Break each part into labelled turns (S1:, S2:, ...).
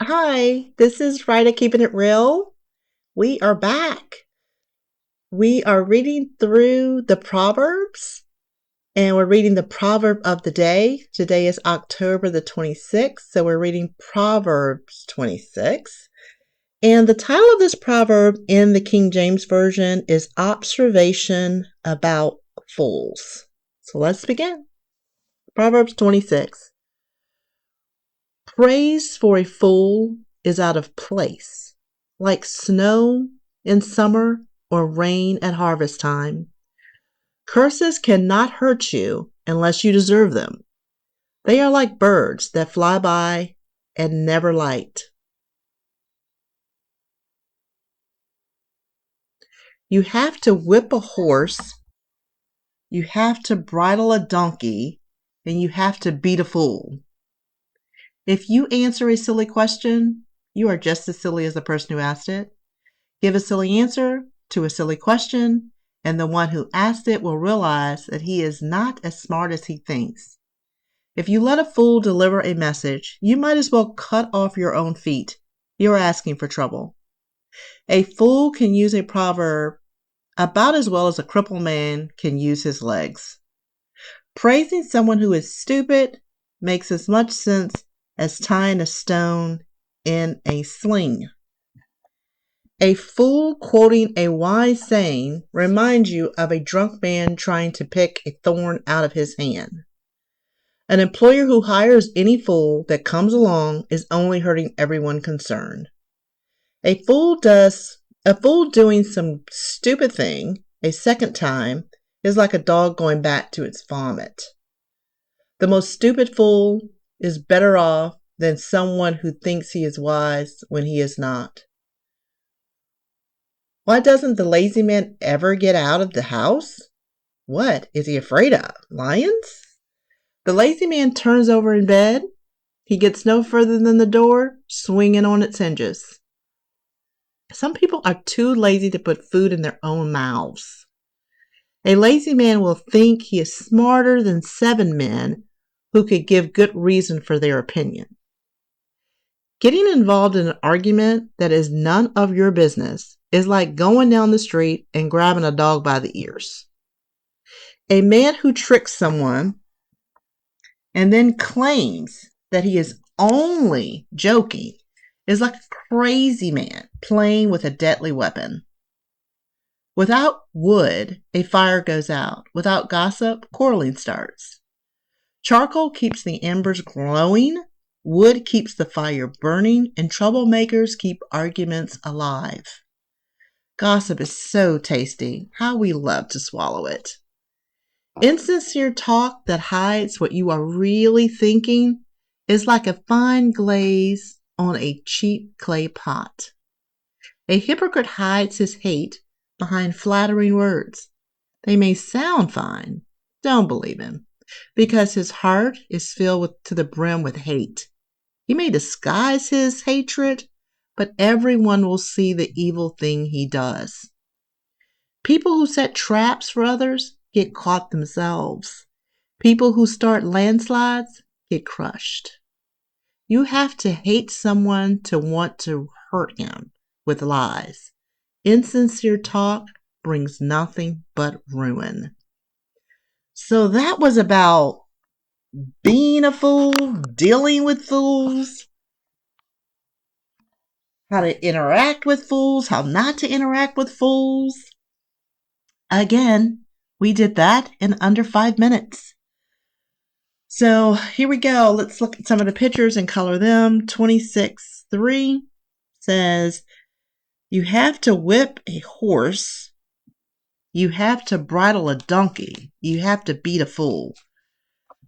S1: Hi, this is Ridea keeping it real. We are back. We are reading through the Proverbs and we're reading the proverb of the day. Today is October the 26th, so we're reading Proverbs 26. And the title of this proverb in the King James Version is Observation About Fools. So let's begin. Proverbs 26. Praise for a fool is out of place, like snow in summer or rain at harvest time. Curses cannot hurt you unless you deserve them. They are like birds that fly by and never light. You have to whip a horse, you have to bridle a donkey, and you have to beat a fool. If you answer a silly question, you are just as silly as the person who asked it. Give a silly answer to a silly question, and the one who asked it will realize that he is not as smart as he thinks. If you let a fool deliver a message, you might as well cut off your own feet. You're asking for trouble. A fool can use a proverb about as well as a crippled man can use his legs. Praising someone who is stupid makes as much sense as tying a stone in a sling. A fool quoting a wise saying reminds you of a drunk man trying to pick a thorn out of his hand. An employer who hires any fool that comes along is only hurting everyone concerned. A fool doing some stupid thing a second time is like a dog going back to its vomit. The most stupid fool is better off than someone who thinks he is wise when he is not. Why doesn't the lazy man ever get out of the house? What is he afraid of? Lions? The lazy man turns over in bed. He gets no further than the door, swinging on its hinges. Some people are too lazy to put food in their own mouths. A lazy man will think he is smarter than 7 men who could give good reason for their opinion. Getting involved in an argument that is none of your business is like going down the street and grabbing a dog by the ears. A man who tricks someone and then claims that he is only joking is like a crazy man playing with a deadly weapon. Without wood, a fire goes out. Without gossip, quarreling starts. Charcoal keeps the embers glowing, wood keeps the fire burning, and troublemakers keep arguments alive. Gossip is so tasty. How we love to swallow it. Insincere talk that hides what you are really thinking is like a fine glaze on a cheap clay pot. A hypocrite hides his hate behind flattering words. They may sound fine. Don't believe him, because his heart is filled to the brim with hate. He may disguise his hatred, but everyone will see the evil thing he does. People who set traps for others get caught themselves. People who start landslides get crushed. You have to hate someone to want to hurt him with lies. Insincere talk brings nothing but ruin. So that was about being a fool, dealing with fools, how to interact with fools, how not to interact with fools. Again, we did that in under 5 minutes. So here we go. Let's look at some of the pictures and color them. 26:3 says, you have to whip a horse. You have to bridle a donkey. You have to beat a fool.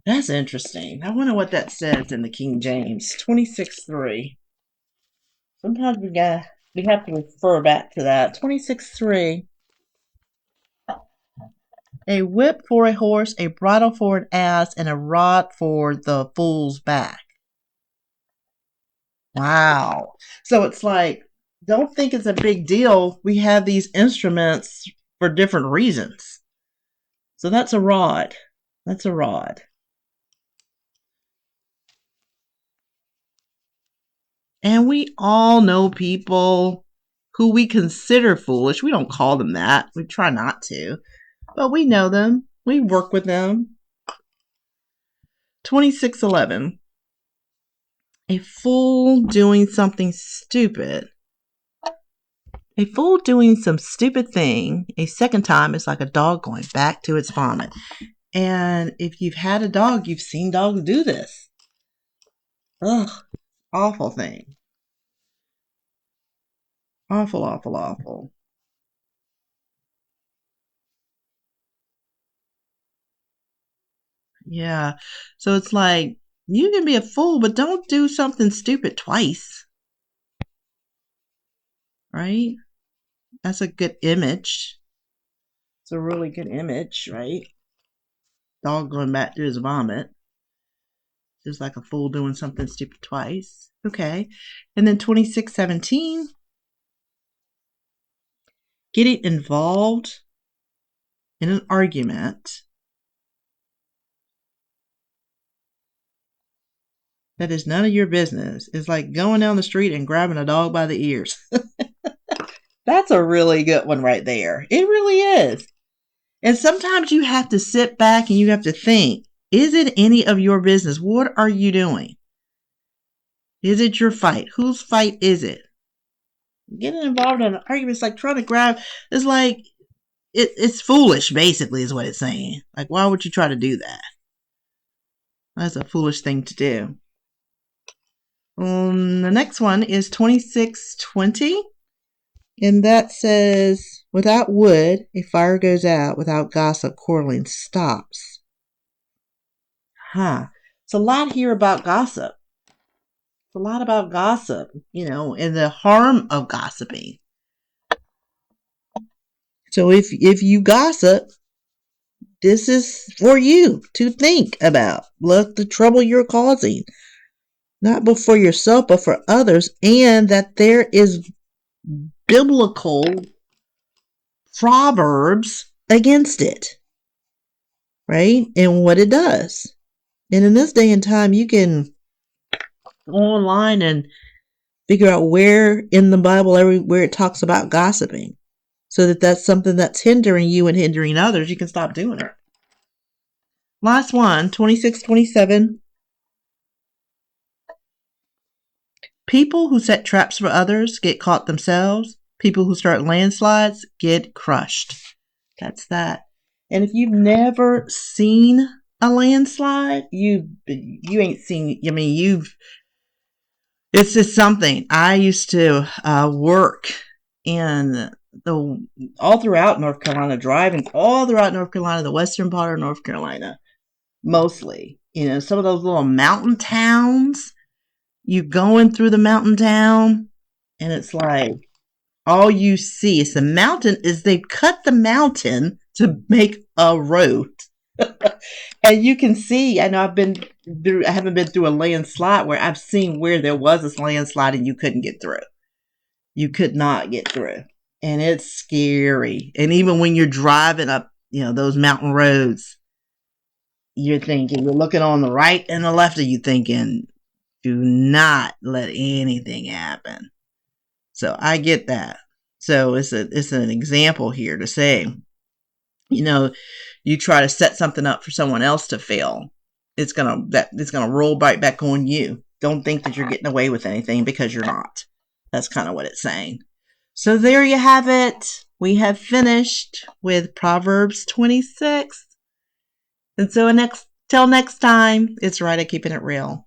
S1: That's interesting. I wonder what that says in the King James. 26:3. Sometimes we have to refer back to that. 26:3. A whip for a horse, a bridle for an ass, and a rod for the fool's back. Wow. So it's like, don't think it's a big deal. We have these instruments for different reasons. So that's a rod. That's a rod. And we all know people who we consider foolish. We don't call them that. We try not to. But we know them. We work with them. 26:11. A fool doing something stupid. A fool doing some stupid thing a second time is like a dog going back to its vomit. And if you've had a dog, you've seen dogs do this. Ugh, awful thing. Awful, awful, awful. Yeah. So it's like, you can be a fool, but don't do something stupid twice. Right? That's a good image. It's a really good image, right? Dog going back to his vomit. Just like a fool doing something stupid twice. Okay. And then 26:17. Getting involved in an argument that is none of your business is like going down the street and grabbing a dog by the ears. That's a really good one right there. It really is. And sometimes you have to sit back and you have to think, is it any of your business? What are you doing? Is it your fight? Whose fight is it? Getting involved in an argument is like trying to grab, it's like, it's foolish, basically, is what it's saying. Like, why would you try to do that? That's a foolish thing to do. The next one is 26:20. And that says, without wood, a fire goes out. Without gossip, quarreling stops. It's a lot here about gossip. It's a lot about gossip, and the harm of gossiping. So if you gossip, this is for you to think about. Look, the trouble you're causing. Not but for yourself, but for others. And that there is biblical Proverbs against it. Right? And what it does. And in this day and time, you can go online and figure out where in the Bible, everywhere it talks about gossiping. So that's something that's hindering you and hindering others. You can stop doing it. Last one, 26:27. People who set traps for others get caught themselves. People who start landslides get crushed. That's that. And if you've never seen a landslide, you ain't seen, it's just something. I used to work in all throughout North Carolina, driving all throughout North Carolina, the western part of North Carolina, mostly. Some of those little mountain towns, you going through the mountain town, and it's like, all you see is the mountain, is they've cut the mountain to make a road. And you can see, I know I haven't been through a landslide where I've seen where there was this landslide and you couldn't get through. You could not get through. And it's scary. And even when you're driving up, those mountain roads, you're looking on the right and the left of you thinking, do not let anything happen. So I get that. So it's an example here to say, you try to set something up for someone else to fail, it's gonna roll right back on you. Don't think that you're getting away with anything, because you're not. That's kind of what it's saying. So there you have it. We have finished with Proverbs 26. And so till next time, it's right at keeping it real.